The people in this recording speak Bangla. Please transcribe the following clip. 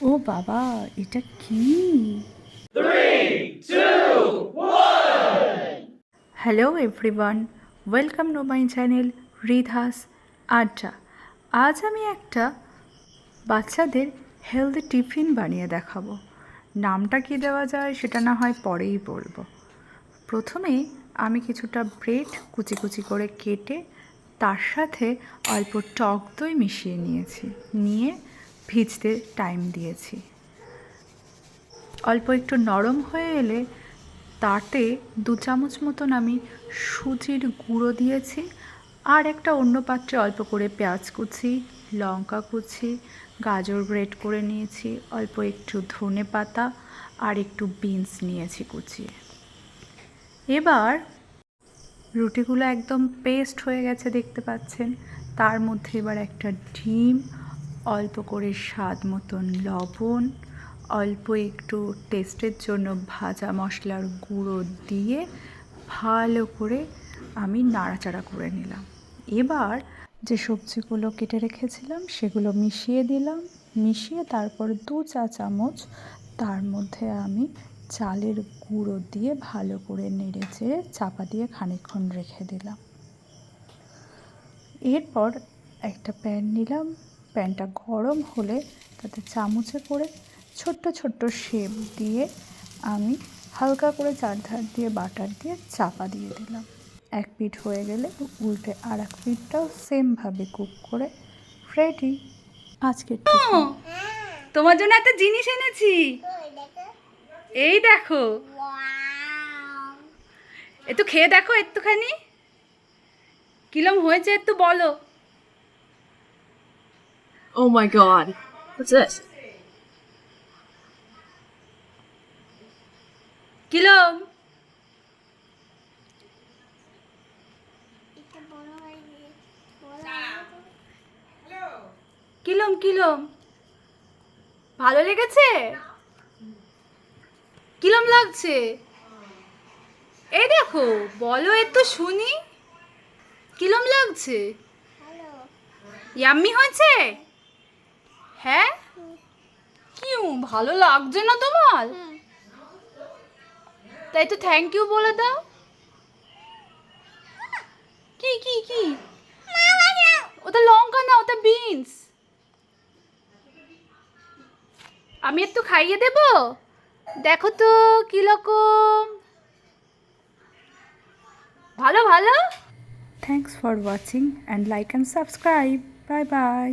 ও বাবা, এটা কি? 3, 2, 1. Hello everyone, welcome to my channel রিধাস আড্ডা। আজ আমি একটা বাচ্চাদের হেলদি টিফিন বানিয়ে দেখাবো। নামটা কি দেওয়া যায় সেটা না হয় পরেই বলবো। প্রথমে আমি কিছুটা ব্রেড কুচি কুচি করে কেটে তার সাথে অল্প টক দই মিশিয়ে নিয়ে ভিজতে টাইম দিয়েছি। অল্প একটু নরম হয়ে এলে তাতে 2 চামচ মতন আমি সুজির গুঁড়ো দিয়েছি। আর একটা অন্য পাত্রে অল্প করে পেঁয়াজ কুচি, লঙ্কা কুচি, গাজর গ্রেট করে নিয়েছি, অল্প একটু ধনে পাতা আর একটু বিনস নিয়েছি কুচিয়ে। এবার রুটিগুলো একদম পেস্ট হয়ে গেছে দেখতে পাচ্ছেন। তার মধ্যে এবার একটা ডিম, অল্প করে স্বাদ মতন লবণ, অল্প একটু টেস্টের জন্য ভাজা মশলার গুঁড়ো দিয়ে ভালো করে আমি নাড়াচাড়া করে নিলাম। এবার যে সবজিগুলো কেটে রেখেছিলাম সেগুলো মিশিয়ে দিলাম। মিশিয়ে তারপর 2 চা চামচ তার মধ্যে আমি চালের গুঁড়ো দিয়ে ভালো করে নেড়ে চেড়ে চাপা দিয়ে খানিকক্ষণ রেখে দিলাম। এরপর একটা প্যান নিলাম। প্যানটা গরম হলে তাতে চামচে করে ছোট্ট ছোট্ট শেপ দিয়ে আমি হালকা করে চারধার দিয়ে বাটার দিয়ে চাপা দিয়ে দিলাম। এক পিঠ হয়ে গেলে উল্টে আর এক পিঠটাও সেমভাবে কুক করে রেডি আজকের টিফিন। তোমার জন্য একটা জিনিস এনেছি। এই দেখো, একটু খেয়ে দেখো একটুখানি কিরম হয়েছে একটু বলো। Oh my god. What's this? কিরম? কিরম কিরম ভালো লেগেছে? কিরম লাগছে? এই দেখো, বলো একটু শুনি কিরম লাগছে। ইয়াম্মি হয়েছে? হ্যাঁ, কি ভালো লাগছে না তোমার? তাই তো থ্যাংক ইউ বলে দাও। কি কি কি? ওটা লঙ্কা না, ওটা বিনস। আমি একটু খাইয়ে দেব, দেখো তো কিরকম। ভালো ভালো। Thanks for watching and like and subscribe. Bye bye.